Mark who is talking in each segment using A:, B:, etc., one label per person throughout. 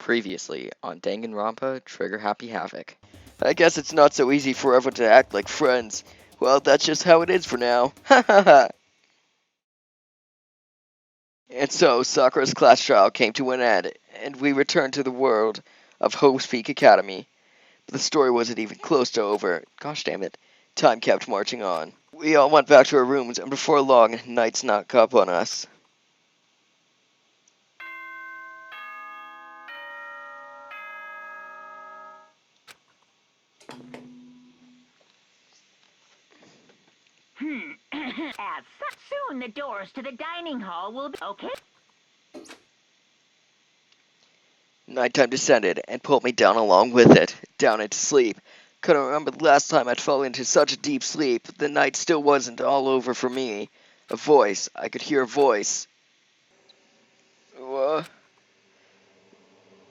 A: Previously on Danganronpa, Trigger Happy Havoc. I guess it's not so easy for everyone to act like friends. Well, that's just how it is for now. Ha ha ha! And so, Sakura's class trial came to an end, and we returned to the world of Hope's Peak Academy. But the story wasn't even close to over. Gosh damn it. Time kept marching on. We all went back to our rooms, and before long, night snuck up on us.
B: Soon the doors to the dining hall will be okay.
A: Nighttime descended and pulled me down along with it, down into sleep. Couldn't remember the last time I'd fallen into such a deep sleep. The night still wasn't all over for me. A voice. I could hear a voice.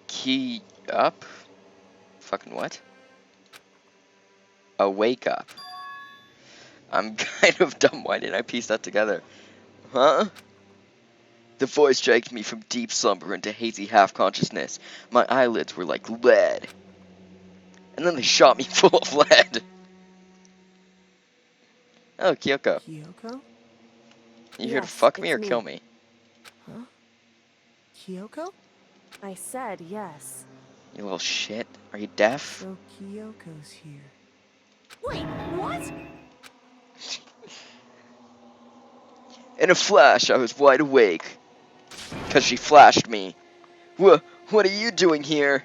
A: Key up? Fucking what? Wake up. I'm kind of dumb. Why didn't I piece that together? Huh? The voice dragged me from deep slumber into hazy half-consciousness. My eyelids were like lead. And then they shot me full of lead. Oh, Kyoko.
C: Kyoko?
A: You here to fuck me or kill me?
C: Huh? Kyoko? I said yes.
A: You little shit. Are you deaf?
C: So Kyoko's here.
B: Wait, what?
A: In a flash, I was wide awake. 'Cause she flashed me. What are you doing here?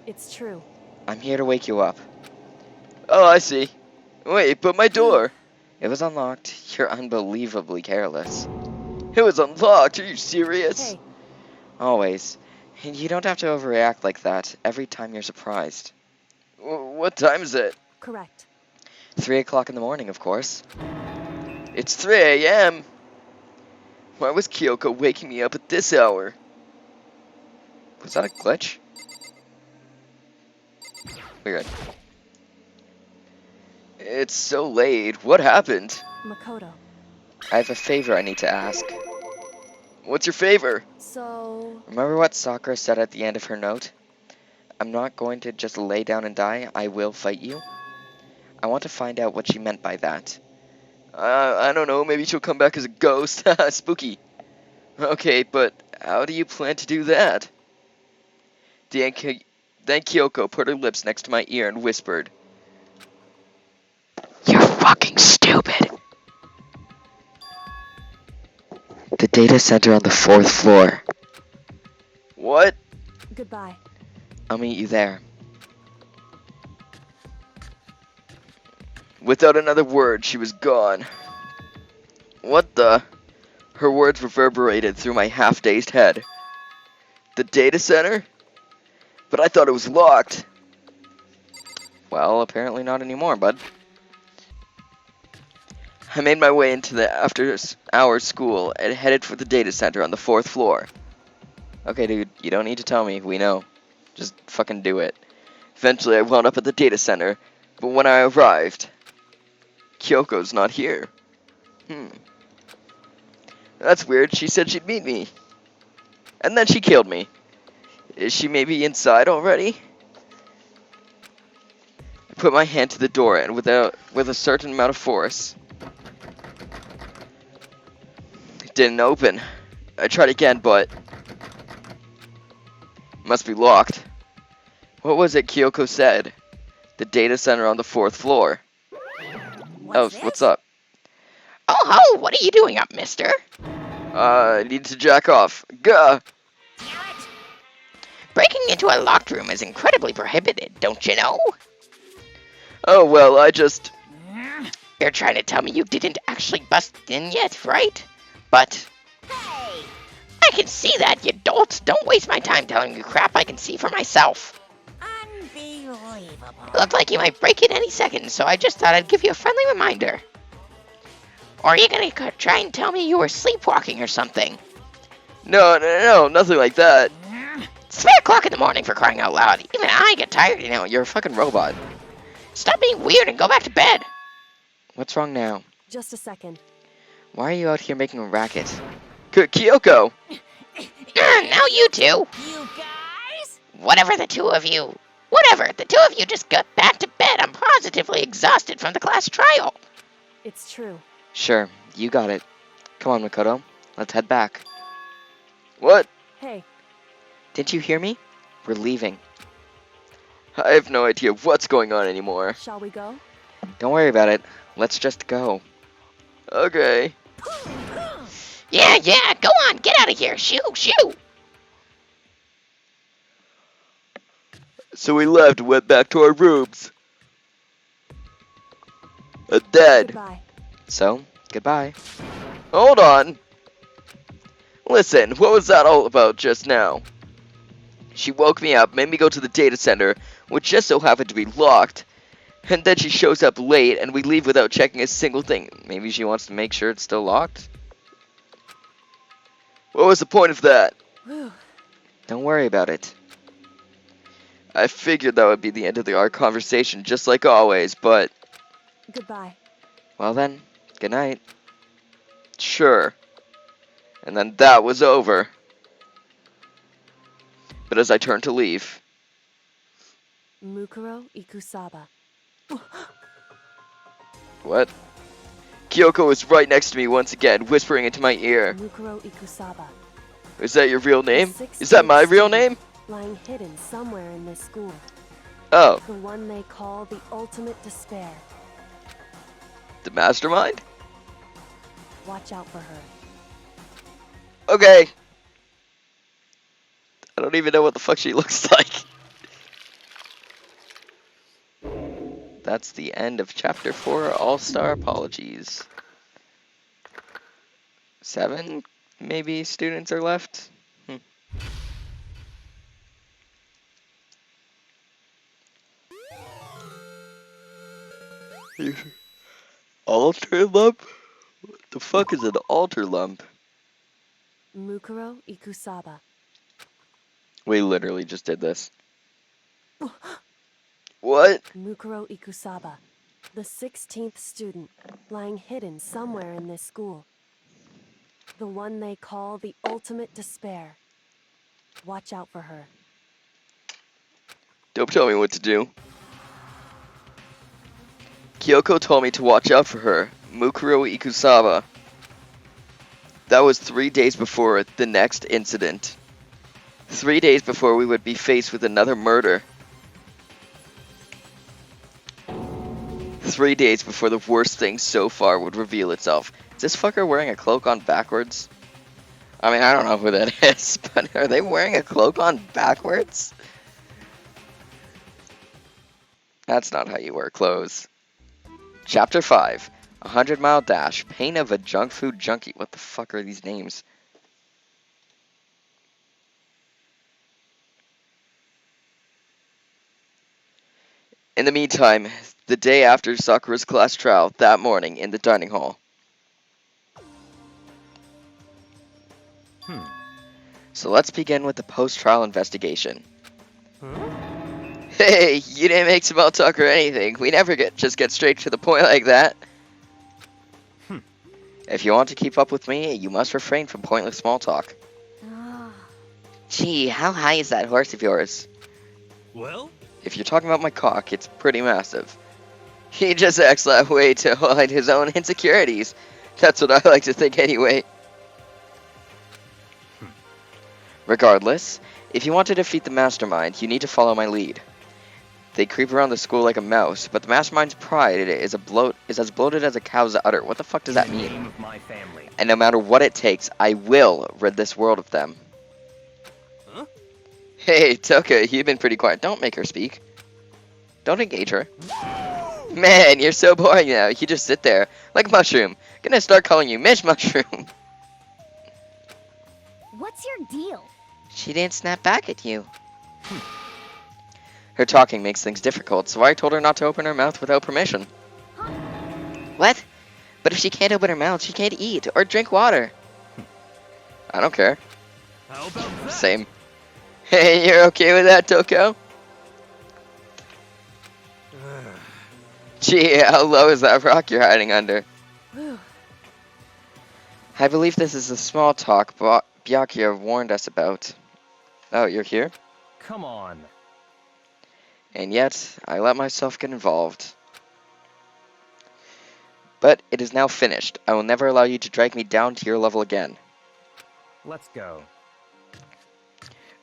C: It's true.
A: I'm here to wake you up. Oh, I see. Wait, but my door. It was unlocked. You're unbelievably careless. It was unlocked? Are you serious?
C: Hey.
A: Always. And you don't have to overreact like that every time you're surprised. What time is it?
C: Correct.
A: 3 o'clock in the morning, of course. It's 3 a.m. Why was Kyoko waking me up at this hour? Was that a glitch? Weird. It's so late. What happened?
C: Makoto.
A: I have a favor I need to ask. What's your favor?
C: So...
A: Remember what Sakura said at the end of her note? I'm not going to just lay down and die. I will fight you. I want to find out what she meant by that. I don't know. Maybe she'll come back as a ghost. Spooky. Okay, but how do you plan to do that? Then Kyoko put her lips next to my ear and whispered, "You're fucking stupid." The data center on the 4th floor. What?
C: Goodbye.
A: I'll meet you there. Without another word, she was gone. What the? Her words reverberated through my half-dazed head. The data center? But I thought it was locked. Well, apparently not anymore, bud. I made my way into the after-hours school and headed for the data center on the 4th floor. Okay, dude, you don't need to tell me. We know. Just fucking do it. Eventually, I wound up at the data center, but when I arrived, Kyoko's not here. That's weird. She said she'd meet me. And then she killed me. Is she maybe inside already? I put my hand to the door and with a certain amount of force, it didn't open. I tried again, but it must be locked. What was it Kyoko said? The data center on the 4th floor. What's up?
D: Oh, what are you doing up, mister?
A: I need to jack off. Gah!
D: Breaking into a locked room is incredibly prohibited, don't you know?
A: Oh, well, I just...
D: You're trying to tell me you didn't actually bust in yet, right? But...
B: Hey!
D: I can see that, you dolt. Don't waste my time telling you crap I can see for myself.
B: Unbelievable.
D: Looked like you might break it any second, so I just thought I'd give you a friendly reminder. Or are you gonna try and tell me you were sleepwalking or something?
A: No, nothing like that.
D: It's 3 o'clock in the morning, for crying out loud. Even I get tired, you know.
A: You're a fucking robot.
D: Stop being weird and go back to bed.
A: What's wrong now?
C: Just a second.
A: Why are you out here making a racket? Kyoko!
D: Now you two.
B: You guys?
D: Whatever, the two of you just got back to bed. I'm positively exhausted from the class trial.
C: It's true.
A: Sure, you got it. Come on, Makoto. Let's head back. What?
C: Hey,
A: Didn't you hear me? We're leaving. I have no idea what's going on anymore.
C: shall we go?
A: Don't worry about it. Let's just go. Okay.
D: Yeah, go on, get out of here. Shoo.
A: So we left and went back to our rooms. Dead.
C: Goodbye.
A: So, goodbye. Hold on. Listen, what was that all about just now? She woke me up, made me go to the data center, which just so happened to be locked. And then she shows up late, and we leave without checking a single thing. Maybe she wants to make sure it's still locked? What was the point of that?
C: Whew.
A: Don't worry about it. I figured that would be the end of our conversation, just like always, but...
C: Goodbye.
A: Well then, good night. Sure. And then that was over. But as I turned to leave...
C: Mukuro Ikusaba.
A: What? Kyoko was right next to me once again, whispering into my ear.
C: Mukuro Ikusaba.
A: Is that your real name?
C: The
A: Is that my real
C: 16th
A: name?
C: Lying hidden somewhere in this school.
A: Oh,
C: The one they call the ultimate despair.
A: the mastermind?
C: Watch out for her.
A: Okay. I don't even know what the fuck she looks like. That's the end of Chapter 4, All-Star Apologies. 7, maybe, students are left? Alter lump? What the fuck is an alter lump?
C: Mukuro Ikusaba.
A: We literally just did this. What?
C: Mukuro Ikusaba. The 16th student. Lying hidden somewhere in this school. The one they call the ultimate despair. Watch out for her.
A: Don't tell me what to do. Kyoko told me to watch out for her. Mukuro Ikusaba. That was 3 days before the next incident. 3 days before we would be faced with another murder. 3 days before the worst thing so far would reveal itself. Is this fucker wearing a cloak on backwards? I mean, I don't know who that is, but are they wearing a cloak on backwards? That's not how you wear clothes. Chapter 5. 100-mile dash. Pain of a junk food junkie. What the fuck are these names? In the meantime, the day after Sakura's class trial, that morning in the dining hall. So let's begin with the post-trial investigation. Hey, you didn't make small talk or anything. We never just get straight to the point like that. If you want to keep up with me, you must refrain from pointless small talk. Gee, how high is that horse of yours?
E: Well?
A: If you're talking about my cock, it's pretty massive. He just acts that way to hide his own insecurities. That's what I like to think anyway. Regardless, if you want to defeat the mastermind, you need to follow my lead. They creep around the school like a mouse, but the mastermind's pride is as bloated as a cow's udder. What the fuck does that mean?
E: Name of my family.
A: And no matter what it takes, I will rid this world of them.
E: Huh?
A: Hey, Toka, you've been pretty quiet. Don't make her speak. Don't engage her. Man, you're so boring now. You just sit there, like a mushroom. Gonna start calling you Mish Mushroom.
B: What's your deal?
A: She didn't snap back at you. Her talking makes things difficult, so I told her not to open her mouth without permission. What? But if she can't open her mouth, she can't eat or drink water. I don't care.
E: How about that?
A: Same. Hey, you're okay with that, Toko? Gee, how low is that rock you're hiding under?
C: Whew.
A: I believe this is the small talk Byakuya warned us about. Oh, you're here?
E: come on.
A: And yet, I let myself get involved. But it is now finished. I will never allow you to drag me down to your level again.
E: Let's go.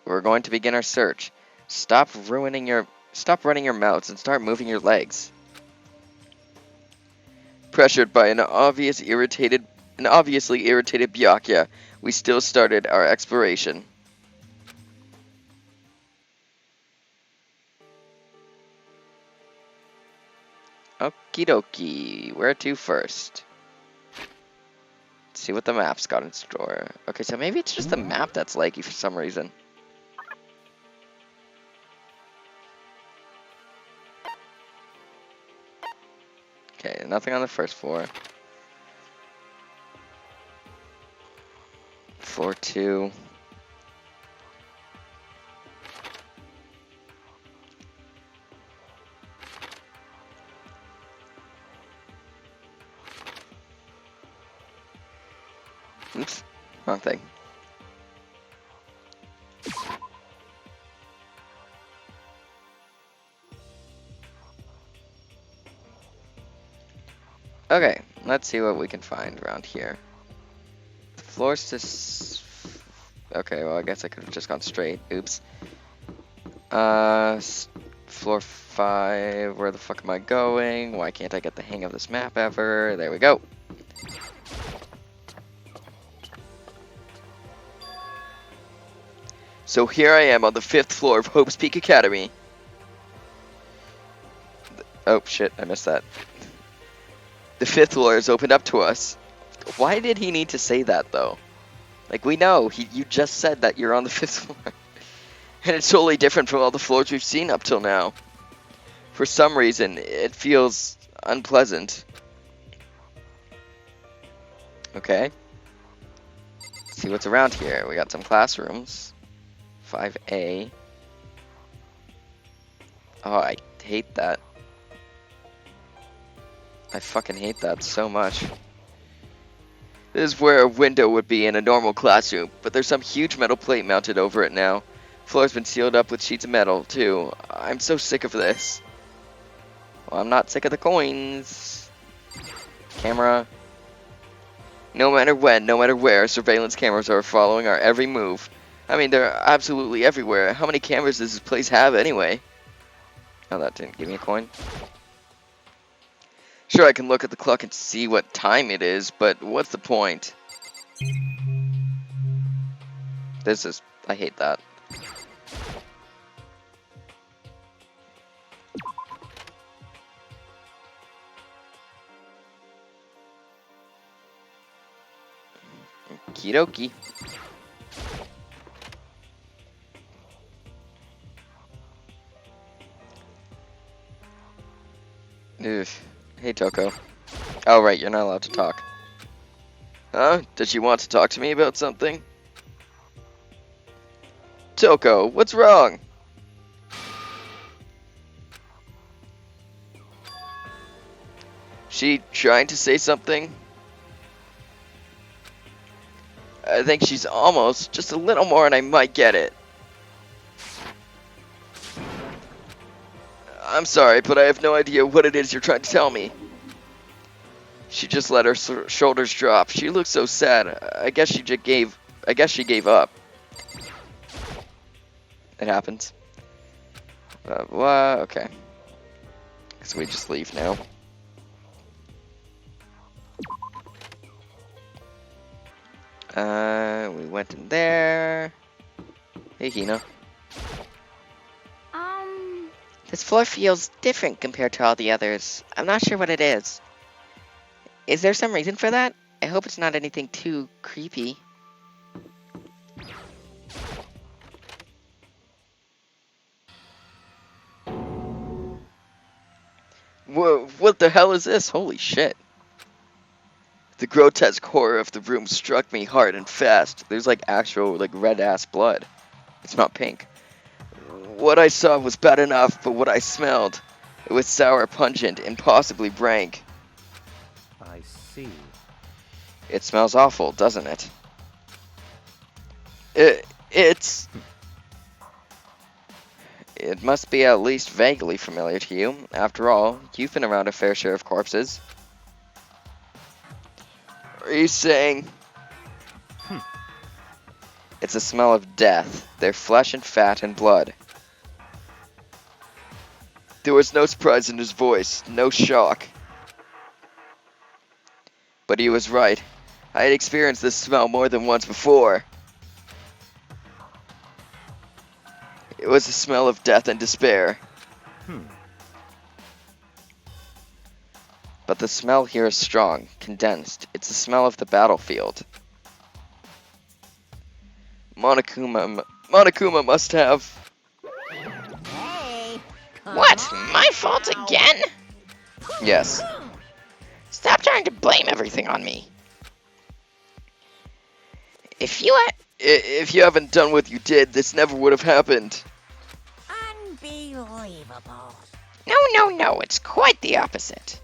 A: We're going to begin our search. Stop running your mouths and start moving your legs. Pressured by an obviously irritated Byakuya, we still started our exploration. Okie dokie. Where to first? Let's see what the map's got in store. Okay, so maybe it's just the map that's laggy for some reason. Okay, nothing on the first floor. Floor 2. Oops, wrong thing. Okay, let's see what we can find around here. The floor's just... Okay, well, I guess I could have just gone straight. Oops. Floor 5, where the fuck am I going? Why can't I get the hang of this map ever? There we go. So here I am on the 5th floor of Hope's Peak Academy. Oh shit, I missed that. The 5th floor is opened up to us. Why did he need to say that though? Like, we know, you just said that you're on the 5th floor. And it's totally different from all the floors we've seen up till now. For some reason, it feels unpleasant. Okay. Let's see what's around here. We got some classrooms. 5A. Oh, I hate that. I fucking hate that so much. This is where a window would be in a normal classroom, but there's some huge metal plate mounted over it now. Floor's been sealed up with sheets of metal, too. I'm so sick of this. Well, I'm not sick of the coins. Camera. No matter when, no matter where, surveillance cameras are following our every move. I mean, they're absolutely everywhere. How many cameras does this place have anyway? Oh, that didn't give me a coin. Sure, I can look at the clock and see what time it is, but what's the point? I hate that. Okie dokie. Ugh. Hey, Toko. Oh, right, you're not allowed to talk. Huh? Does she want to talk to me about something? Toko, what's wrong? She trying to say something? I think she's almost, just a little more and I might get it. I'm sorry, but I have no idea what it is you're trying to tell me. She just let her shoulders drop. She looks so sad. I guess she gave up. It happens. What? Okay. So we just leave now. We went in there. Hey, Hina.
D: This floor feels different compared to all the others. I'm not sure what it is. Is there some reason for that? I hope it's not anything too creepy.
A: Whoa, what the hell is this? Holy shit. The grotesque horror of the room struck me hard and fast. There's like actual like red ass blood. It's not pink. What I saw was bad enough, but what I smelled, it was sour, pungent, and possibly rank.
E: I see.
A: It smells awful, doesn't it? It's... It must be at least vaguely familiar to you. After all, you've been around a fair share of corpses. Are you saying... It's a smell of death. Their flesh and fat and blood. There was no surprise in his voice, no shock. But he was right. I had experienced this smell more than once before. It was the smell of death and despair. But the smell here is strong, condensed. It's the smell of the battlefield. Monokuma must have...
B: Hey.
D: What? My fault again?
A: Yes.
D: Stop trying to blame everything on me. If you had...
A: If you haven't done what you did, this never would have happened.
B: Unbelievable.
D: No, it's quite the opposite.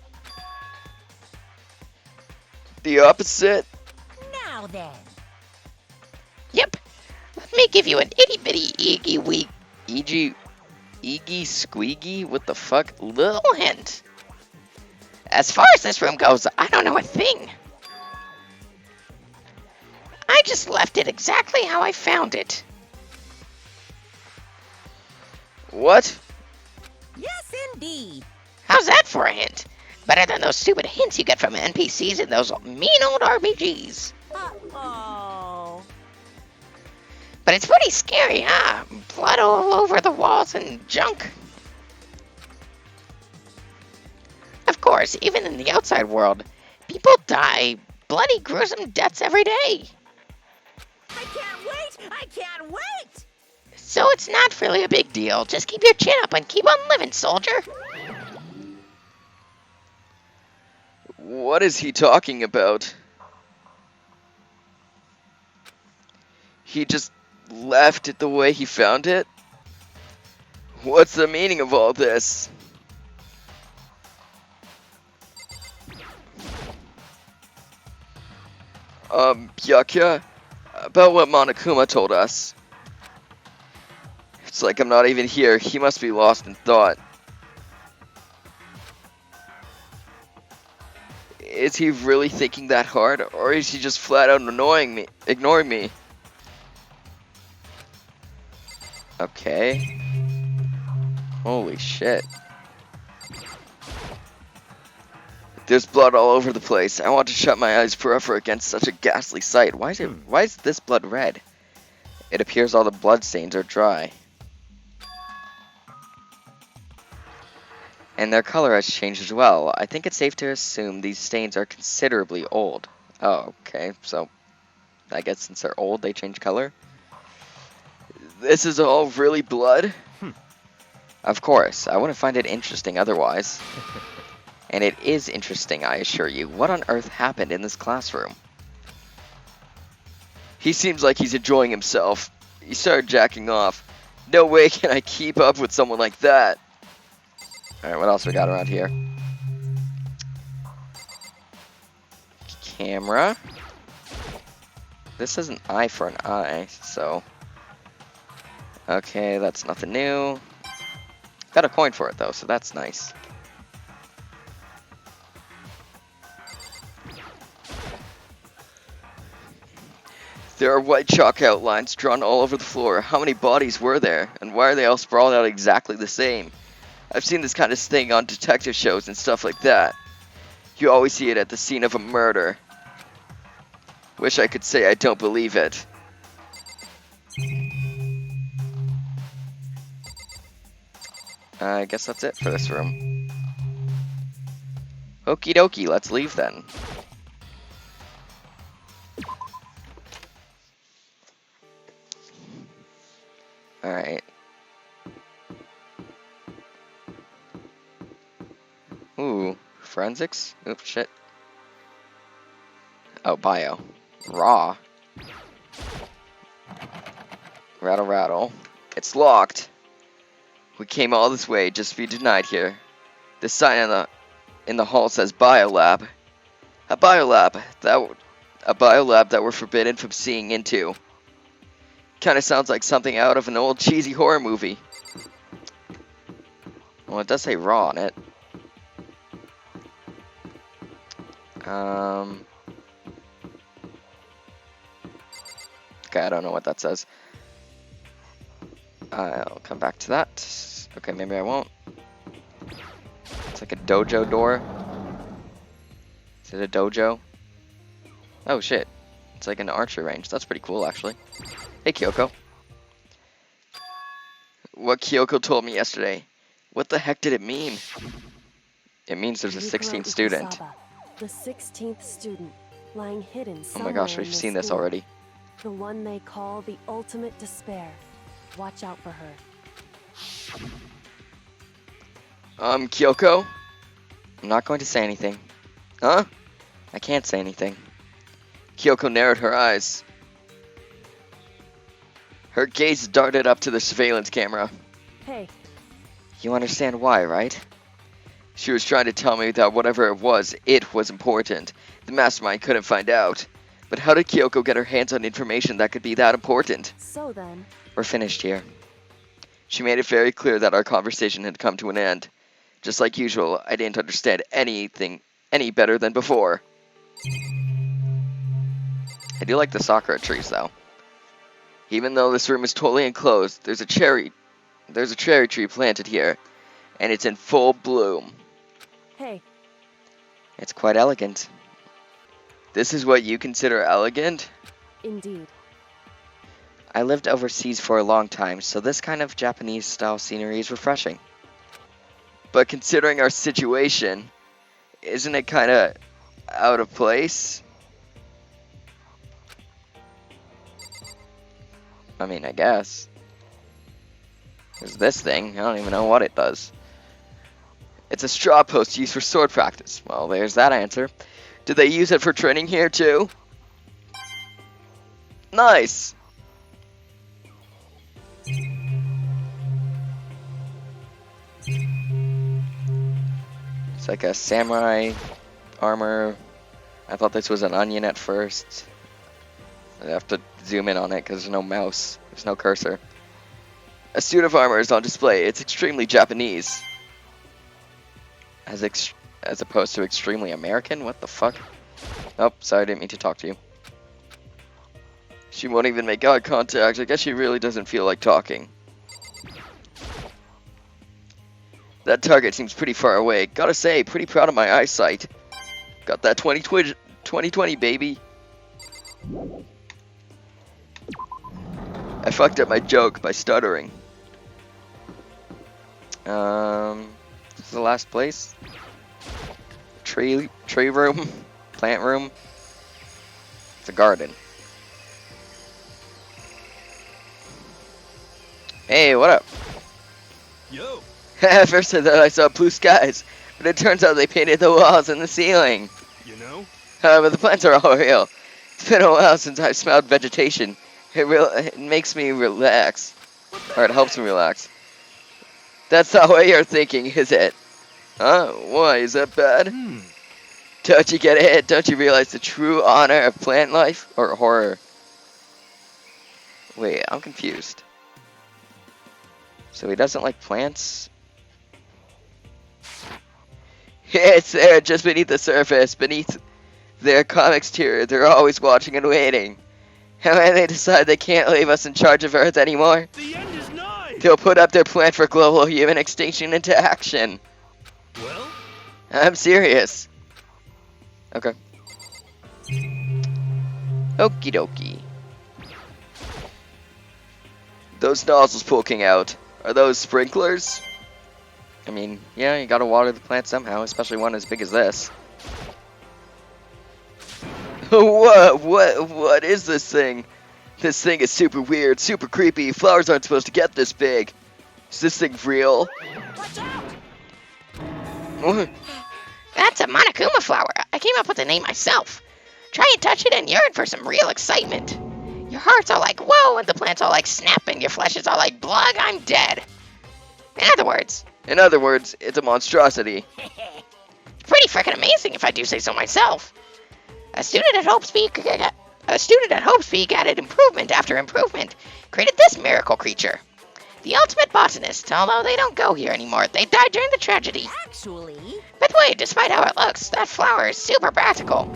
A: The opposite?
B: Now then.
D: Yep. Let me give you an itty-bitty Eegi squeaky, what the fuck, little hint. As far as this room goes, I don't know a thing. I just left it exactly how I found it.
A: What?
B: Yes, indeed.
D: How's that for a hint? Better than those stupid hints you get from NPCs in those mean old RPGs.
B: Uh-oh.
D: But it's pretty scary, huh? Blood all over the walls and junk. Of course, even in the outside world, people die bloody, gruesome deaths every day.
B: I can't wait! I can't wait!
D: So it's not really a big deal. Just keep your chin up and keep on living, soldier.
A: What is he talking about? He just left it the way he found it? What's the meaning of all this? Byakuya, about what Monokuma told us. It's like I'm not even here. He must be lost in thought. Is he really thinking that hard, or is he just flat out ignoring me? Okay. Holy shit. There's blood all over the place. I want to shut my eyes forever against such a ghastly sight. Why is this blood red? It appears all the blood stains are dry. And their color has changed as well. I think it's safe to assume these stains are considerably old. Oh, okay. So, I guess since they're old, they change color. This is all really blood? Of course. I wouldn't find it interesting otherwise. And it is interesting, I assure you. What on earth happened in this classroom? He seems like he's enjoying himself. He started jacking off. No way can I keep up with someone like that. Alright, what else we got around here? Camera. This is an eye for an eye, so... Okay, that's nothing new. Got a coin for it, though, so that's nice. There are white chalk outlines drawn all over the floor. How many bodies were there? And why are they all sprawled out exactly the same? I've seen this kind of thing on detective shows and stuff like that. You always see it at the scene of a murder. Wish I could say I don't believe it. I guess that's it for this room. Okie dokie, let's leave then. Alright. Ooh, forensics? Oops, shit. Oh, bio. Raw. Rattle, rattle. It's locked. We came all this way just to be denied here. This sign in the hall says biolab. A biolab that we're forbidden from seeing into. Kinda sounds like something out of an old cheesy horror movie. Well, it does say raw on it. Okay, I don't know what that says. I'll come back to that. Okay, maybe I won't. It's like a dojo door. Is it a dojo? Oh shit. It's like an archery range. That's pretty cool, actually. Hey, Kyoko. What Kyoko told me yesterday. What the heck did it mean? It means there's a 16th student.
C: Ikusaba, the 16th student, lying hidden
A: Oh
C: somewhere
A: my gosh,
C: in
A: we've
C: this
A: seen this
C: school.
A: already.
C: The one they call the ultimate despair. Watch out for her.
A: Kyoko? I'm not going to say anything. Huh? I can't say anything. Kyoko narrowed her eyes. Her gaze darted up to the surveillance camera.
C: Hey,
A: You understand why, right? She was trying to tell me that whatever it was important. The mastermind couldn't find out. But how did Kyoko get her hands on information that could be that important?
C: so then,
A: We're finished here. She made it very clear that our conversation had come to an end. Just like usual, I didn't understand anything any better than before. I do like the sakura trees, though. Even though this room is totally enclosed, there's a cherry tree planted here, and it's in full bloom.
C: hey,
A: It's quite elegant. This is what you consider elegant?
C: indeed.
A: I lived overseas for a long time, so this kind of Japanese-style scenery is refreshing. But considering our situation, isn't it kind of out of place? I mean, I guess. There's this thing. I don't even know what it does. It's a straw post used for sword practice. Well, there's that answer. Do they use it for training here, too? Nice! It's like a samurai armor. I thought this was an onion at first. I have to zoom in on it because there's no mouse. There's no cursor. A suit of armor is on display. It's extremely Japanese. As opposed to extremely American? What the fuck? Oh, sorry, I didn't mean to talk to you. She won't even make eye contact. I guess she really doesn't feel like talking. That target seems pretty far away. Gotta say, pretty proud of my eyesight. Got that 2020, baby. I fucked up my joke by stuttering. This is the last place. Tree room, plant room. It's a garden. Hey, what up?
F: Yo,
A: At first I thought I saw blue skies, but it turns out they painted the walls and the ceiling.
F: you know?
A: However, the plants are all real. It's been a while since I've smelled vegetation. It makes me relax. Or it helps me relax. That's not what you're thinking, is it? Huh? Why, is that bad? Don't you get it? Don't you realize the true honor of plant life? Or horror? Wait, I'm confused. So he doesn't like plants? It's there, just beneath the surface, beneath their calm exterior. They're always watching and waiting. And when they decide they can't leave us in charge of Earth anymore,
F: The end is nigh!
A: they'll put up their plan for global human extinction into action.
F: Well,
A: I'm serious. Okay. Okie dokie. Those nozzles poking out, are those sprinklers? I mean, yeah, you gotta water the plant somehow, especially one as big as this. What is this thing? This thing is super weird, super creepy. Flowers aren't supposed to get this big. Is this thing real?
B: Watch out!
D: That's a Monokuma flower. I came up with the name myself. Try and touch it and yearn for some real excitement. Your heart's all like, whoa, and the plant's all like, snap, and your flesh is all like, blug, I'm dead. In other words,
A: It's a monstrosity.
D: pretty frickin' amazing if I do say so myself. A student at Hope's Peak added improvement after improvement, created this miracle creature. The ultimate botanist, although they don't go here anymore. They died during the tragedy.
B: Actually,
D: By the way, despite how it looks, that flower is super practical.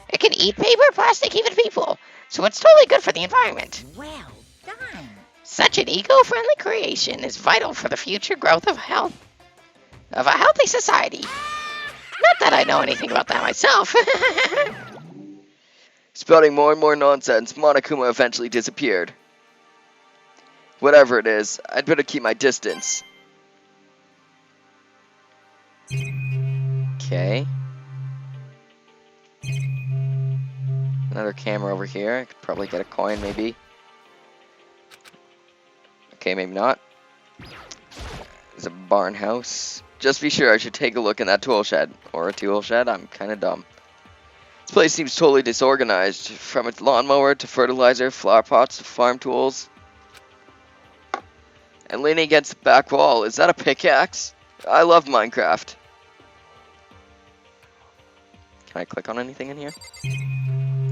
D: It can eat paper, plastic, even people. So it's totally good for the environment.
B: well done.
D: Such an eco-friendly creation is vital for the future growth of a healthy society. Not that I know anything about that myself.
A: Spouting more and more nonsense, Monokuma eventually disappeared. Whatever it is, I'd better keep my distance. Okay. Another camera over here. I could probably get a coin, maybe. Okay, maybe not. There's a barn house. Just be sure I should take a look in that tool shed. Or a tool shed, I'm kinda dumb. This place seems totally disorganized. From its lawnmower to fertilizer, flower pots to farm tools. And leaning against the back wall, is that a pickaxe? I love Minecraft. Can I click on anything in here?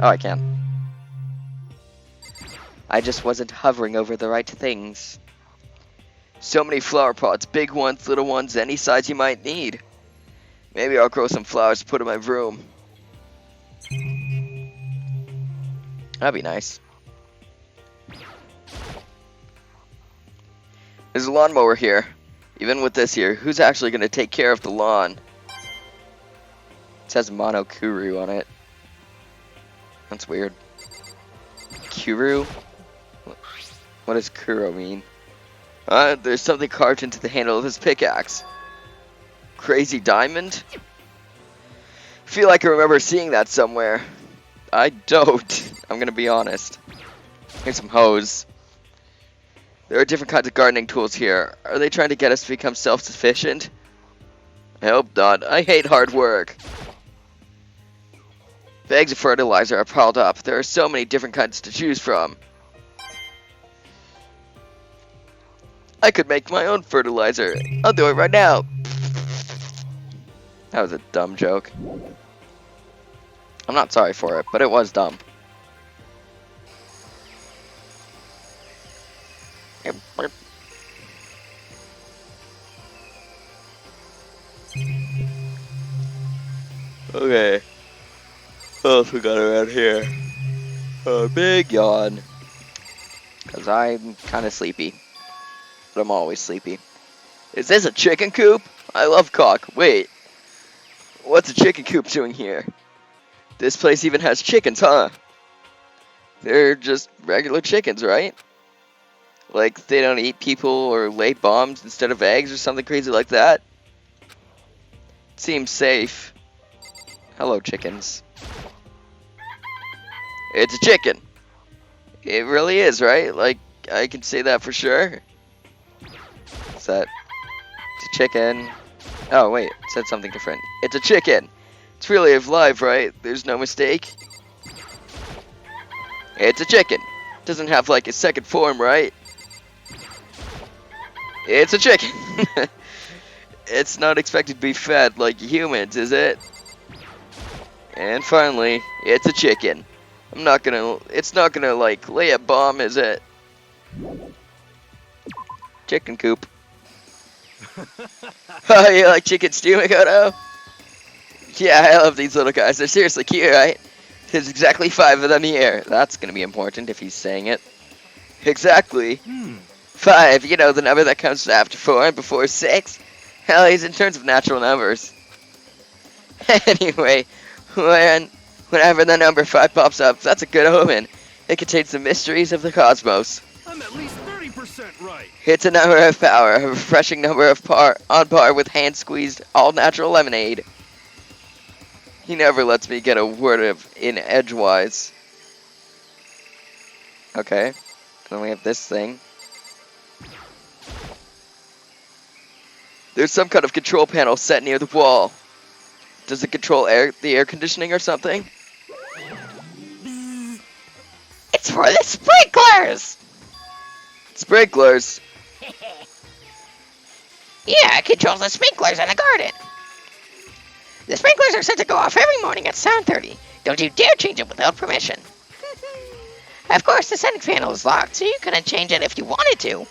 A: Oh, I can. I just wasn't hovering over the right things. So many flower pots, big ones, little ones, any size you might need. Maybe I'll grow some flowers to put in my room. That'd be nice. There's a lawnmower here. Even with this here, who's actually going to take care of the lawn? It says Monokuru on it. That's weird. Kuru? What does Kuro mean? There's something carved into the handle of his pickaxe. Crazy diamond? Feel like I remember seeing that somewhere. I don't. I'm gonna be honest. Here's some hose. There are different kinds of gardening tools here. Are they trying to get us to become self-sufficient? I hope not. I hate hard work. Bags of fertilizer are piled up. There are so many different kinds to choose from. I could make my own fertilizer. I'll do it right now. That was a dumb joke. I'm not sorry for it, but it was dumb. Okay. What else we got around here? A big yawn. Because I'm kind of sleepy. But I'm always sleepy. Is this a chicken coop? I love cock. Wait. What's a chicken coop doing here? This place even has chickens, huh? They're just regular chickens, right? Like, they don't eat people or lay bombs instead of eggs or something crazy like that? Seems safe. Hello, chickens. It's a chicken. It really is, right? Like, I can say that for sure. What's that? It's a chicken. Oh, wait. It said something different. It's a chicken. It's really alive, right? There's no mistake. It's a chicken. Doesn't have, like, a second form, right? It's a chicken. It's not expected to be fed like humans, is it? And finally, it's a chicken. It's not gonna like lay a bomb, is it? Chicken coop. Oh, you like chicken stew, Makoto? Yeah, I love these little guys. They're seriously cute, right? There's exactly 5 of them here. That's gonna be important if he's saying it. Exactly. 5, you know, the number that comes after 4 and before 6. Hell, he's in terms of natural numbers. Anyway, whenever the number 5 pops up, that's a good omen. It contains the mysteries of the cosmos.
F: I'm at least 30% right.
A: It's a number of power, a refreshing number of on par with hand-squeezed, all-natural lemonade. He never lets me get a word in edgewise. Okay, then we have this thing. There's some kind of control panel set near the wall. Does it control the air conditioning or something?
D: It's for the sprinklers!
A: Sprinklers?
D: Yeah, it controls the sprinklers in the garden. The sprinklers are set to go off every morning at 7:30. Don't you dare change it without permission. Of course, the settings panel is locked, so you couldn't change it if you wanted to.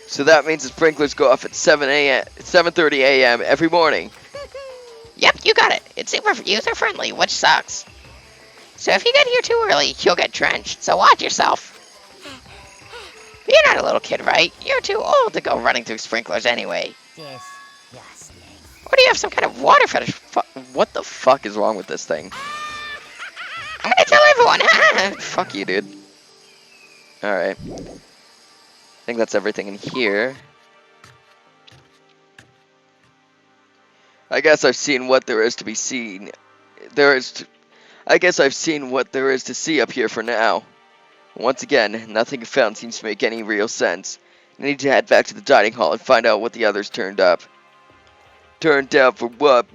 A: So that means the sprinklers go off at 7:30 a.m. every morning.
D: Yep, you got it. It's super user-friendly, which sucks. So if you get here too early, you'll get drenched, so watch yourself. But you're not a little kid, right? You're too old to go running through sprinklers anyway.
B: Disgusting.
D: Or do you have some kind of water fetish?
A: What the fuck is wrong with this thing?
D: I'm gonna tell everyone!
A: Fuck you, dude. Alright. I think that's everything in here. I guess I've seen what there is to be seen. I guess I've seen what there is to see up here for now. Once again, nothing found seems to make any real sense. I need to head back to the dining hall and find out what the others turned up. Turned up for what?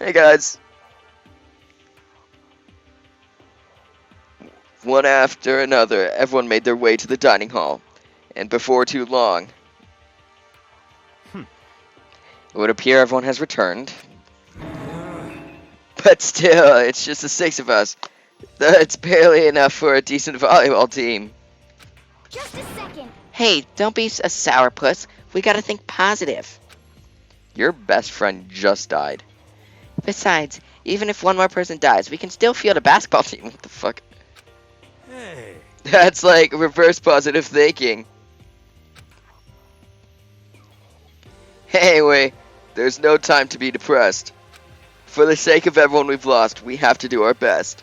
A: Hey guys. One after another, everyone made their way to the dining hall. And before too long, it would appear everyone has returned. But still, it's just the 6 of us. That's barely enough for a decent volleyball team.
B: Just a second.
D: Hey, don't be a sourpuss. We gotta think positive.
A: Your best friend just died.
D: Besides, even if one more person dies, we can still field a basketball team.
A: What the fuck?
F: Hey.
A: That's like reverse positive thinking. Anyway, there's no time to be depressed. For the sake of everyone we've lost, we have to do our best.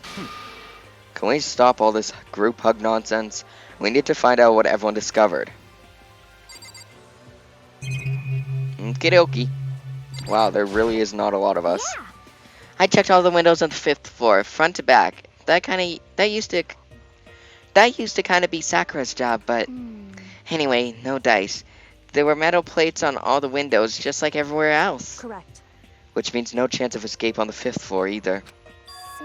A: Can we stop all this group hug nonsense? We need to find out what everyone discovered. Okie dokie. Wow, there really is not a lot of us.
B: Yeah.
D: I checked all the windows on the 5th floor, front to back. That used to kind of be Sakura's job, but anyway, no dice. There were metal plates on all the windows, just like everywhere else.
C: Correct.
A: Which means no chance of escape on the 5th floor either.
B: So,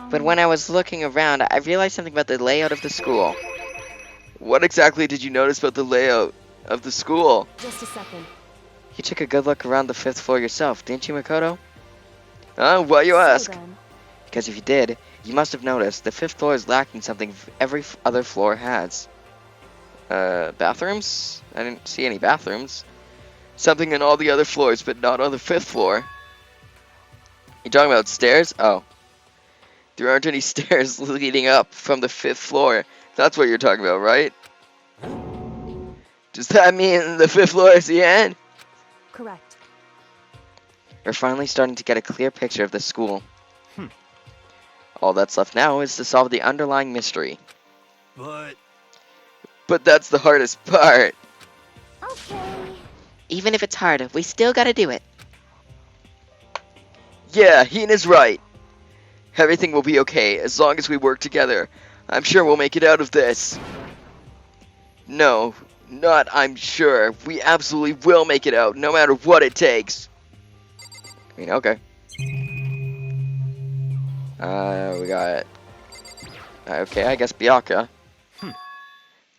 D: But when I was looking around, I realized something about the layout of the school.
A: What exactly did you notice about the layout of the school?
C: Just a second.
A: You took a good look around the 5th floor yourself, didn't you, Makoto? Why you ask?
C: So then,
A: Because if you did, you must have noticed the 5th floor is lacking something every other floor has. Bathrooms? I didn't see any bathrooms. Something in all the other floors, but not on the 5th floor. You talking about stairs? Oh. There aren't any stairs leading up from the 5th floor. That's what you're talking about, right? Does that mean the 5th floor is the end?
C: correct.
A: We're finally starting to get a clear picture of the school. All that's left now is to solve the underlying mystery. But that's the hardest part.
B: okay.
D: Even if it's hard, we still gotta do it.
A: Yeah, Hina's right. Everything will be okay as long as we work together. I'm sure we'll make it out of this. No, not I'm sure. We absolutely will make it out, no matter what it takes. I mean, okay. We got... Okay, I guess Byakuya.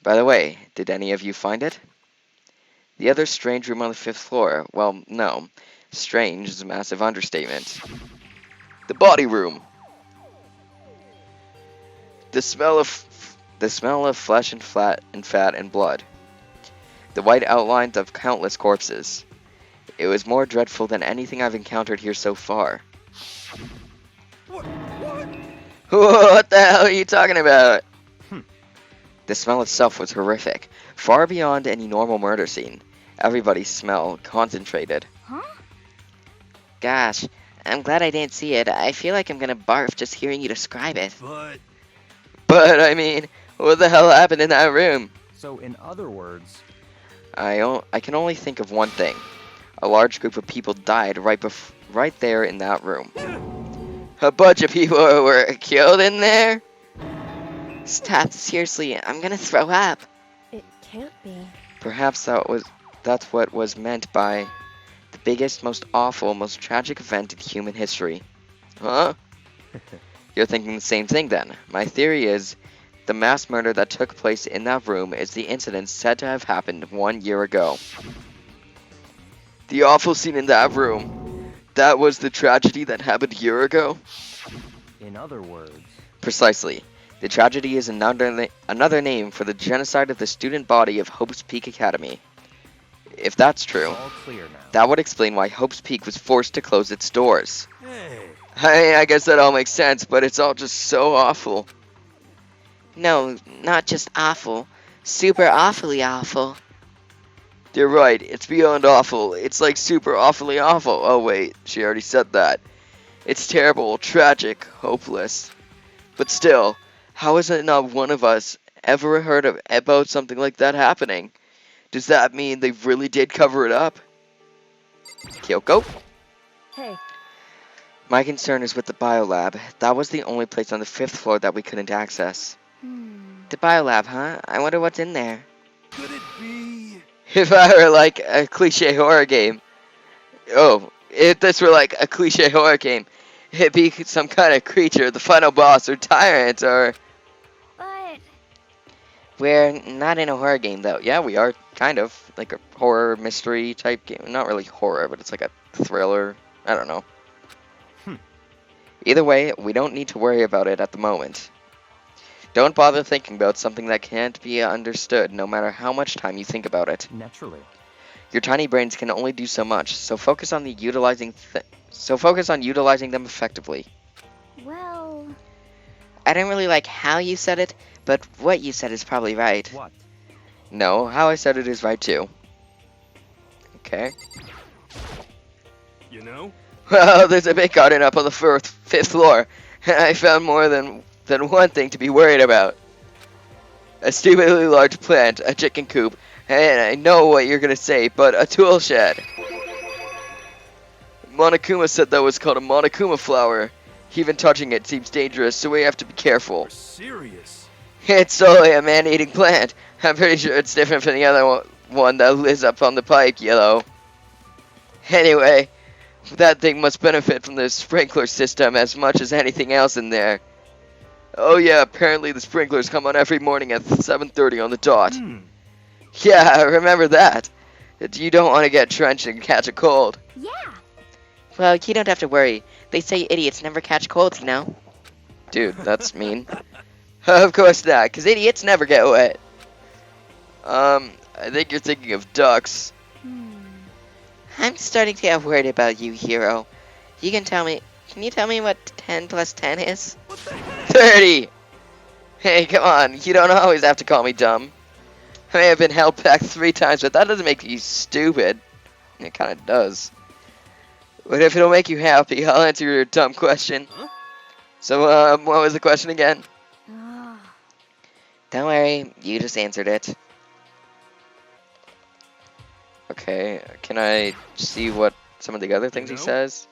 A: By the way, did any of you find it? The other strange room on the 5th floor. Well, no. Strange is a massive understatement. The body room. The smell of flesh and fat and blood. The white outlines of countless corpses. It was more dreadful than anything I've encountered here so far. What the hell are you talking about? The smell itself was horrific, far beyond any normal murder scene. Everybody's smell concentrated.
B: Huh?
D: Gosh, I'm glad I didn't see it. I feel like I'm gonna barf just hearing you describe it.
A: But I mean, what the hell happened in that room?
E: So, in other words,
A: I can only think of one thing. A large group of people died right there in that room. A bunch of people were killed in there?
D: Stop, seriously, I'm gonna throw up.
C: It can't be.
A: Perhaps that's what was meant by the biggest, most awful, most tragic event in human history. Huh? You're thinking the same thing then. My theory is the mass murder that took place in that room is the incident said to have happened 1 year ago. The awful scene in that room. That was the tragedy that happened a year ago?
E: in other words,
A: Precisely. The tragedy is another name for the genocide of the student body of Hope's Peak Academy. If that's true,
E: All clear now.
A: that would explain why Hope's Peak was forced to close its doors.
F: Hey.
A: I guess that all makes sense, but it's all just so awful.
D: No, not just awful. Super awfully awful.
A: You're right, it's beyond awful. It's like super awfully awful. Oh wait, she already said that. It's terrible, tragic, hopeless. But still, how has it not one of us ever heard about something like that happening? Does that mean they really did cover it up? Kyoko?
C: Hey,
A: My concern is with the biolab. That was the only place on the 5th floor that we couldn't access.
D: The biolab, huh? I wonder what's in there.
F: Could it be?
A: If I were like a cliche horror game. Oh, if this were like a cliche horror game, it'd be some kind of creature, the final boss, or tyrant, or...
B: But
D: We're not in a horror game, though.
A: Yeah, we are kind of like a horror mystery type game. Not really horror, but it's like a thriller. I don't know. Either way, we don't need to worry about it at the moment. Don't bother thinking about something that can't be understood, no matter how much time you think about it.
E: Naturally.
A: Your tiny brains can only do so much, so focus on utilizing them effectively.
B: well,
D: I don't really like how you said it, but what you said is probably right.
E: What?
A: No, how I said it is right too. Okay.
F: You know?
A: Well, there's a big garden up on the 5th floor, and I found more than one thing to be worried about. A stupidly large plant, a chicken coop, and I know what you're gonna say, but a tool shed. Monokuma said that was called a Monokuma flower. Even touching it seems dangerous, so we have to be careful.
F: You're serious.
A: It's solely a man-eating plant. I'm pretty sure it's different from the other one that lives up on the pike, Yellow. Anyway, that thing must benefit from the sprinkler system as much as anything else in there. Oh yeah, apparently the sprinklers come on every morning at 7:30 on the dot. Yeah, I remember that. You don't want to get drenched and catch a cold.
B: yeah.
D: Well, you don't have to worry. They say idiots never catch colds, you know?
A: Dude, that's mean. Of course not, because idiots never get wet. I think you're thinking of ducks.
D: I'm starting to get worried about you, Hero. Can you tell me what 10 plus 10 is?
A: 30! Hey, come on, you don't always have to call me dumb. I may have been held back 3 times, but that doesn't make you stupid. It kinda does. But if it'll make you happy, I'll answer your dumb question. So, what was the question again?
C: ah,
D: Don't worry, you just answered it.
A: Okay, can I see what some of the other things he
F: know?
A: says?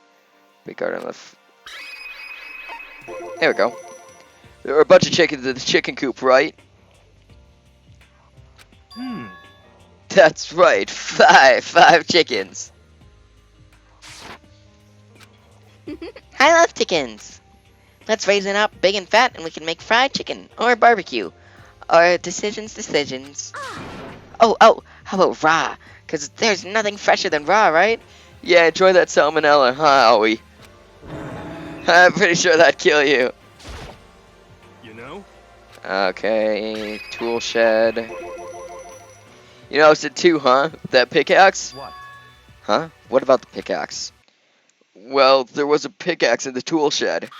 A: Big garden left. There we go. There were a bunch of chickens in the chicken coop, right? That's right, five chickens.
D: I love chickens. Let's raise it up big and fat and we can make fried chicken or barbecue. Or decisions. Oh, how about raw? Because there's nothing fresher than raw, right?
A: Yeah, enjoy that salmonella, huh, Owie? I'm pretty sure that'd kill you.
F: You know?
A: Okay, tool shed. You know, I said 2, huh? That pickaxe?
E: What?
A: Huh? What about the pickaxe? Well, there was a pickaxe in the tool shed.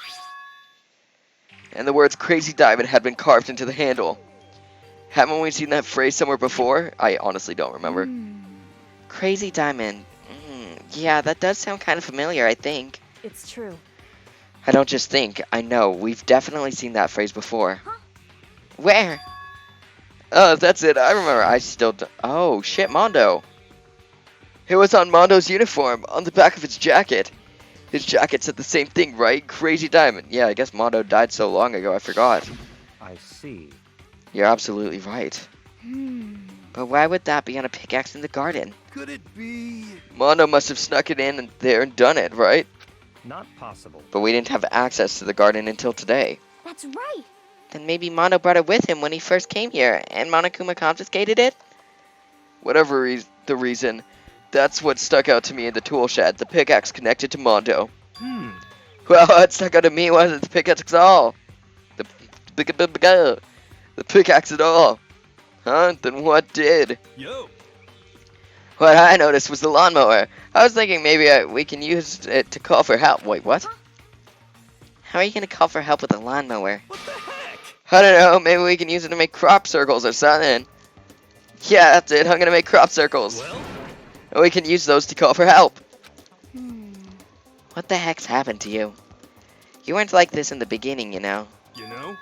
A: And the words Crazy Diamond had been carved into the handle. Haven't we seen that phrase somewhere before? I honestly don't remember.
D: Crazy Diamond. Yeah, that does sound kind of familiar, I think.
C: it's true.
A: I don't just think, I know. We've definitely seen that phrase before.
D: Where?
A: Oh, that's it. I remember. I still do. Oh, shit, Mondo. It was on Mondo's uniform, on the back of his jacket. His jacket said the same thing, right? Crazy Diamond. Yeah, I guess Mondo died so long ago, I forgot.
E: I see.
A: You're absolutely right.
D: But why would that be on a pickaxe in the garden?
F: Could it be?
A: Mondo must have snuck it in there and done it, right?
E: Not possible.
A: But we didn't have access to the garden until today.
B: That's right.
D: Then maybe Mono brought it with him when he first came here, and Monokuma confiscated it?
A: Whatever the reason, that's what stuck out to me in the tool shed, the pickaxe connected to Mondo. Well, what stuck out to me wasn't the pickaxe at all. The The pickaxe at all. Huh? Then what did?
F: Yo.
A: What I noticed was the lawnmower. I was thinking maybe we can use it to call for help. Wait, what? How are you gonna call for help with a lawnmower?
F: What the heck?
A: I don't know, maybe we can use it to make crop circles or something. Yeah, that's it, I'm gonna make crop circles.
F: Well,
A: And we can use those to call for help. What the heck's happened to you? You weren't like this in the beginning, you know.
F: you know?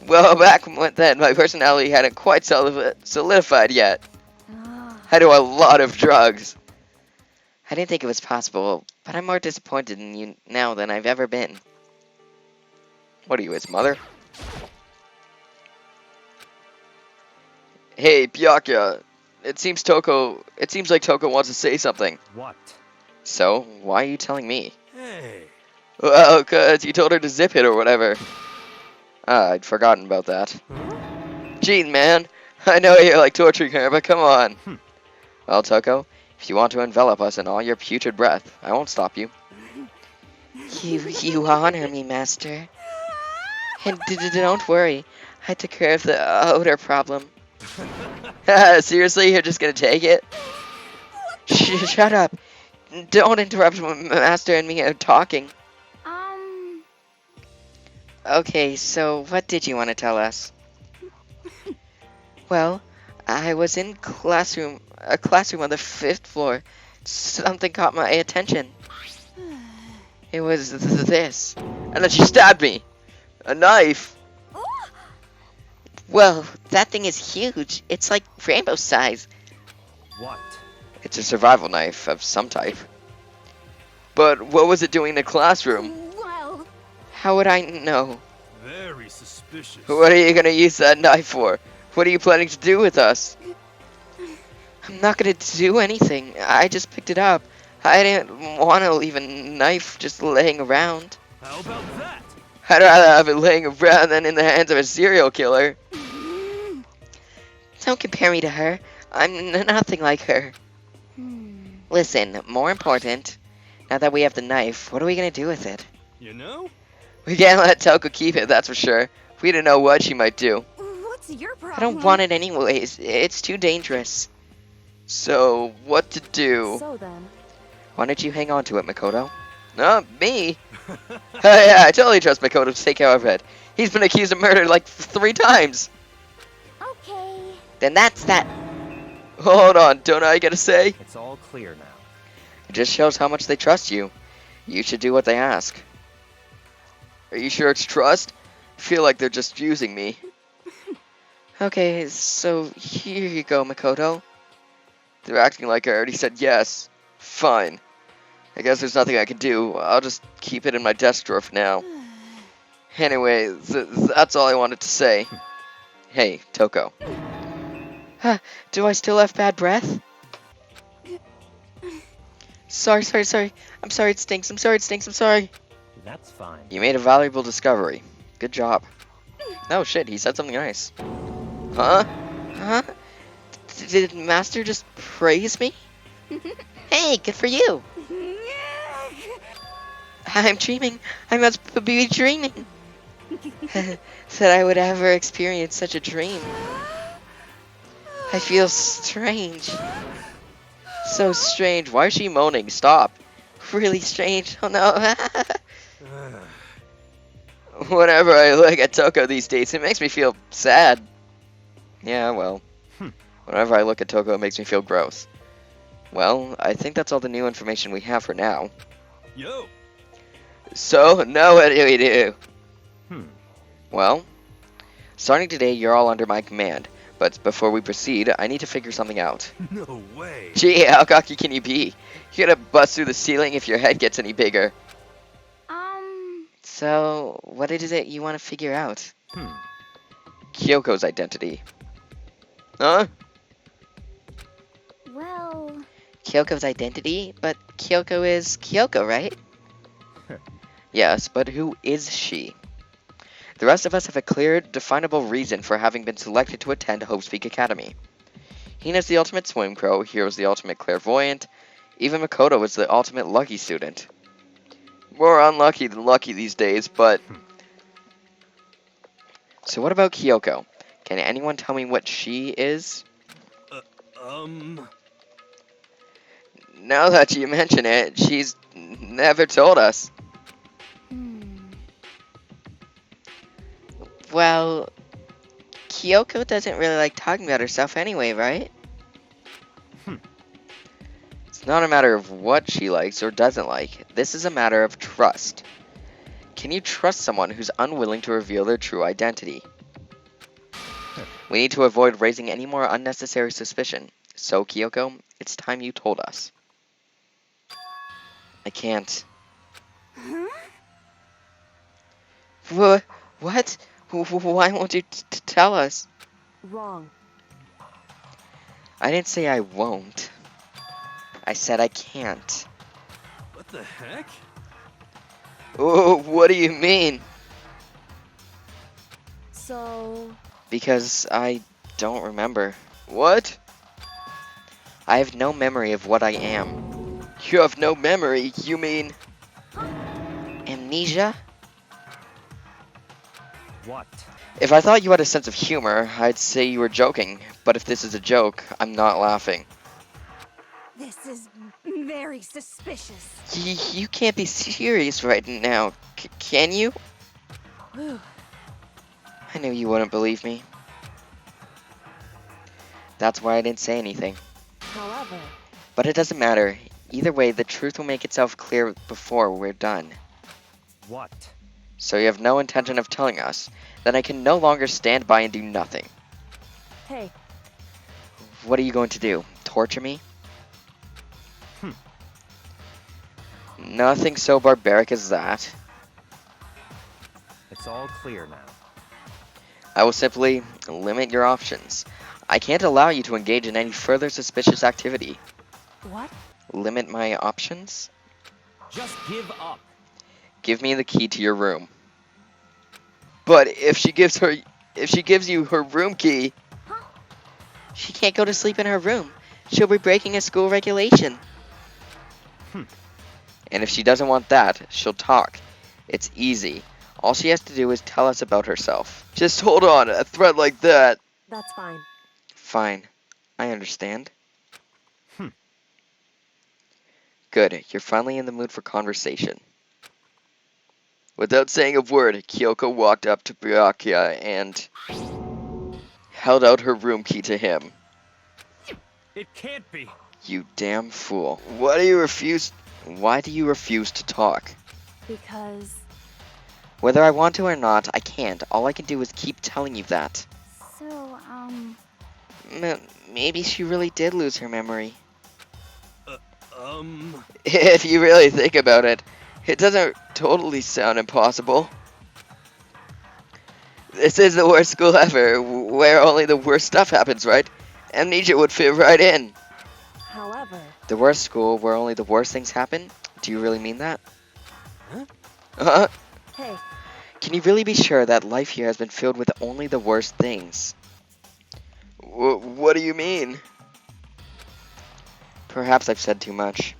A: Well, back then, my personality hadn't quite solidified yet. I do a lot of drugs. I didn't think it was possible, but I'm more disappointed in you now than I've ever been. What are you, his mother? Hey, Byakuya. It seems like Toko wants to say something.
E: What?
A: So, why are you telling me?
F: Hey.
A: Well, 'cause you told her to zip it or whatever. Ah, I'd forgotten about that. Gee, man. I know you're like torturing her, but come on. Well, Toko, if you want to envelop us in all your putrid breath, I won't stop you. You honor me, Master. And don't worry, I took care of the odor problem. Seriously, you're just gonna take it? Shut up. Don't interrupt Master and me talking. Okay, so what did you want to tell us? Well, I was in a classroom on the 5th floor. Something caught my attention. It was this. And then she stabbed me. A knife. Well, that thing is huge. It's like rainbow size.
E: What?
A: It's a survival knife of some type. But what was it doing in the classroom?
C: Well,
A: How would I know?
F: Very suspicious.
A: What are you gonna use that knife for? What are you planning to do with us? I'm not gonna do anything. I just picked it up. I didn't want to leave a knife just laying around.
F: How about that?
A: I'd rather have it laying around than in the hands of a serial killer. Don't compare me to her. I'm nothing like her. Listen, more important, now that we have the knife, what are we gonna do with it?
F: You know?
A: We can't let Toko keep it, that's for sure. We don't know what she might do.
C: what's your problem?
A: I don't want it anyways. It's too dangerous. So, what to do?
C: So then,
A: Why don't you hang on to it, Makoto? No, me? Yeah, I totally trust Makoto to take care of it. He's been accused of murder like 3 times.
C: okay.
A: Then that's that. Hold on, don't I get a say?
E: It's all clear now.
A: It just shows how much they trust you. You should do what they ask. Are you sure it's trust? I feel like they're just using me. Okay, so here you go, Makoto. They're acting like I already said yes. Fine. I guess there's nothing I can do. I'll just keep it in my desk drawer for now. Anyway, that's all I wanted to say. Hey, Toko. Do I still have bad breath? Sorry. I'm sorry it stinks. I'm sorry.
E: That's fine.
A: You made a valuable discovery. Good job. Oh shit, he said something nice. Huh? Did Master just praise me? Hey, good for you. I'm dreaming. I must be dreaming. That I would ever experience such a dream. I feel strange. So strange. Why is she moaning? Stop. Really strange. Oh no. Whenever I look at Toko these days, it makes me feel sad. Yeah, well. Whenever I look at Toko, it makes me feel gross. Well, I think that's all the new information we have for now.
F: Yo.
A: So, now what do we do?
E: Hmm.
A: Well, starting today, you're all under my command. But before we proceed, I need to figure something out.
F: No way.
A: Gee, how cocky can you be? You're gonna bust through the ceiling if your head gets any bigger. So, what is it you want to figure out? Kyoko's identity. Huh?
C: Well,
A: Kyoko's identity? But Kyoko is Kyoko, right? Yes, but who is she? The rest of us have a clear, definable reason for having been selected to attend Hope's Peak Academy. Hina's the ultimate swim pro, Hiro's the ultimate clairvoyant, even Makoto is the ultimate lucky student. More unlucky than lucky these days, but... So what about Kyoko? Can anyone tell me what she is? Now that you mention it, she's never told us. Well, Kyoko doesn't really like talking about herself anyway, right? It's not a matter of what she likes or doesn't like. This is a matter of trust. Can you trust someone who's unwilling to reveal their true identity? We need to avoid raising any more unnecessary suspicion. So, Kyoko, it's time you told us. I can't. What? Why won't you tell us?
C: Wrong.
A: I didn't say I won't. I said I can't.
F: What the heck?
A: Oh, what do you mean?
C: So,
A: Because I don't remember. What? I have no memory of what I am. You have no memory? You mean... amnesia?
E: What?
A: If I thought you had a sense of humor, I'd say you were joking. But if this is a joke, I'm not laughing.
C: this is very suspicious.
A: You can't be serious right now, can you?
C: Whew.
A: I knew you wouldn't believe me. That's why I didn't say anything.
C: However,
A: But it doesn't matter. Either way, the truth will make itself clear before we're done.
E: What?
A: So you have no intention of telling us. Then I can no longer stand by and do nothing.
C: hey,
A: What are you going to do? Torture me? Nothing so barbaric as that.
E: It's all clear now.
A: I will simply limit your options. I can't allow you to engage in any further suspicious activity.
C: what?
A: Limit my options?
E: Just give up.
A: Give me the key to your room. But if she gives you her room key, she can't go to sleep in her room. She'll be breaking a school regulation. And if she doesn't want that, she'll talk. It's easy. All she has to do is tell us about herself. Just hold on, a threat like that.
C: That's fine.
A: Fine. I understand. Good, you're finally in the mood for conversation. Without saying a word, Kyoko walked up to Byakuya and held out her room key to him.
F: It can't be.
A: You damn fool. Why do you refuse to talk?
C: Because,
A: Whether I want to or not, I can't. All I can do is keep telling you that.
B: So,
A: Maybe she really did lose her memory. If you really think about it, it doesn't totally sound impossible. This is the worst school ever, where only the worst stuff happens, right? Amnesia would fit right in.
C: however,
A: The worst school where only the worst things happen? Do you really mean that?
F: Huh?
C: hey,
A: Can you really be sure that life here has been filled with only the worst things? What do you mean? Perhaps I've said too much.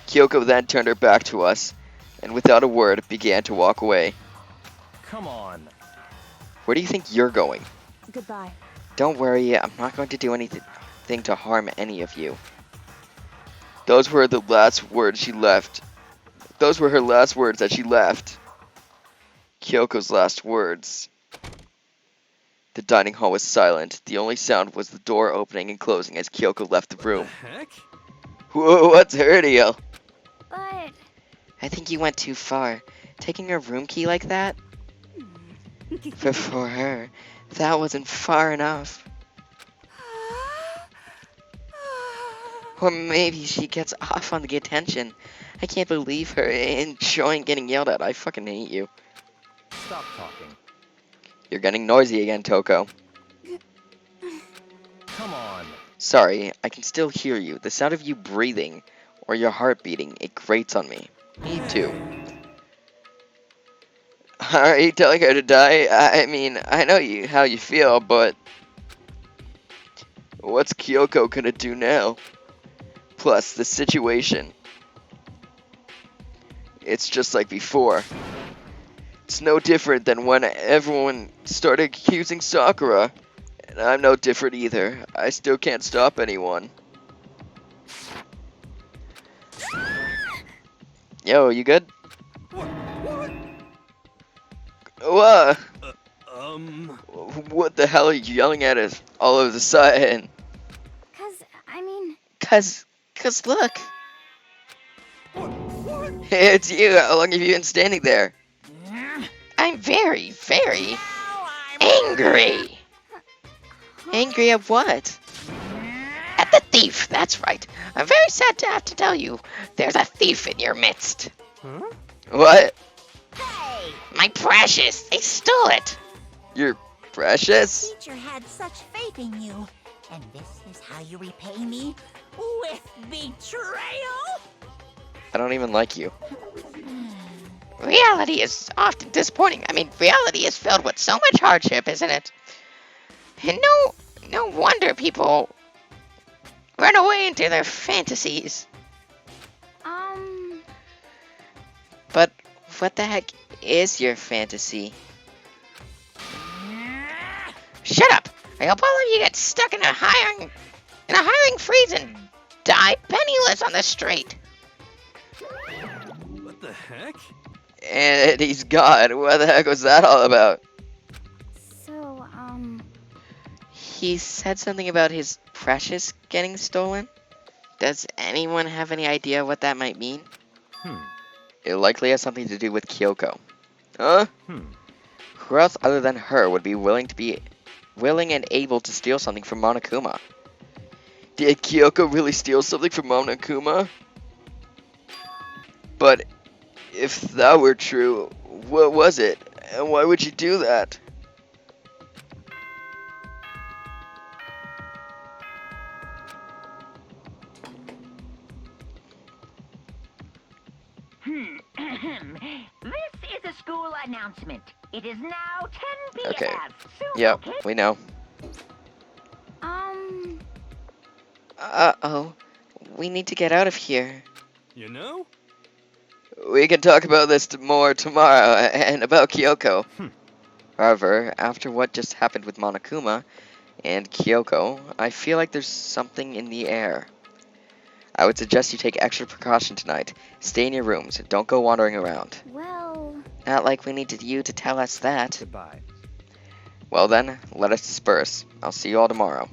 A: Kyoko then turned her back to us, and without a word began to walk away.
E: Come on.
A: Where do you think you're going?
C: goodbye.
A: Don't worry, I'm not going to do anything to harm any of you. Those were the last words she left. Those were her last words that she left. Kyoko's last words. The dining hall was silent. The only sound was the door opening and closing as Kyoko left the room.
F: Heck?
A: Whoa, what's her deal?
B: but
A: I think you went too far. Taking her room key like that? For her, that wasn't far enough. Or maybe she gets off on the attention. I can't believe her enjoying getting yelled at. I fucking hate you.
E: Stop talking.
A: You're getting noisy again, Toko.
E: Come on.
A: Sorry, I can still hear you. The sound of you breathing or your heart beating, it grates on me. Me too. Are you telling her to die? I mean, I know how you feel, but what's Kyoko gonna do now? Plus, the situation. It's just like before. It's no different than when everyone started accusing Sakura. And I'm no different either. I still can't stop anyone. Yo, you good? What? What the hell are you yelling at us all of a sudden? Cause look. It's you. How long have you been standing there?
D: I'm very, very angry.
A: Angry at what?
D: At the thief, that's right. I'm very sad to have to tell you, there's a thief in your midst.
A: What?
D: My precious, they stole it.
A: You're precious?
G: Teacher had such faith in you. And this is how you repay me? With betrayal?
A: I don't even like you.
D: Reality is often disappointing. I mean, reality is filled with so much hardship, isn't it? And no wonder people run away into their fantasies.
A: But what the heck is your fantasy?
D: Shut up! I hope all of you get stuck in a hiring freeze and die penniless on the street.
F: What the heck?
A: And he's gone. What the heck was that all about?
G: So,
A: He said something about his precious getting stolen. Does anyone have any idea what that might mean? It likely has something to do with Kyoko. Huh? Who else other than her would be willing and able to steal something from Monokuma? Did Kyoko really steal something from Monokuma? But if that were true, what was it? And why would you do that?
B: This is a school announcement. It is now 10 p.m.
A: Okay.
B: Soon,
A: Yep,
B: okay?
A: we know. Uh-oh. We need to get out of here.
F: You know?
A: We can talk about this more tomorrow, and about Kyoko. However, after what just happened with Monokuma and Kyoko, I feel like there's something in the air. I would suggest you take extra precaution tonight. Stay in your rooms. Don't go wandering around.
G: well,
A: Not like we needed you to tell us that.
E: Goodbye.
A: Well then, let us disperse. I'll see you all tomorrow.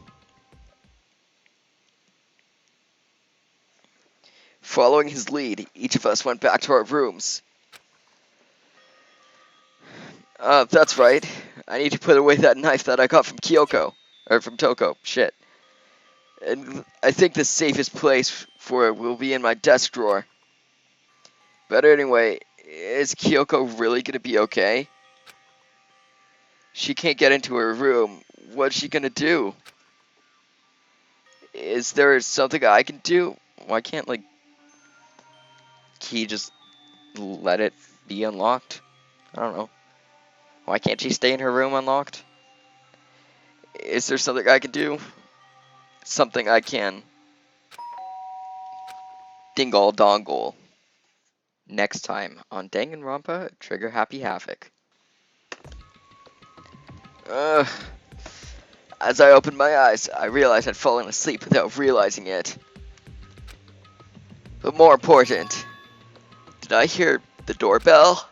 A: Following his lead, each of us went back to our rooms. That's right. I need to put away that knife that I got from Kyoko. Or from Toko. Shit. And I think the safest place for it will be in my desk drawer. But anyway, is Kyoko really gonna be okay? She can't get into her room. What's she gonna do? Is there something I can do? Why can't, like, Key just let it be unlocked? I don't know. Why can't she stay in her room unlocked? Is there something I can do? Something I can. Dingle dongle. Next time on Danganronpa, Trigger Happy Havoc. As I opened my eyes, I realized I'd fallen asleep without realizing it. But more important, did I hear the doorbell?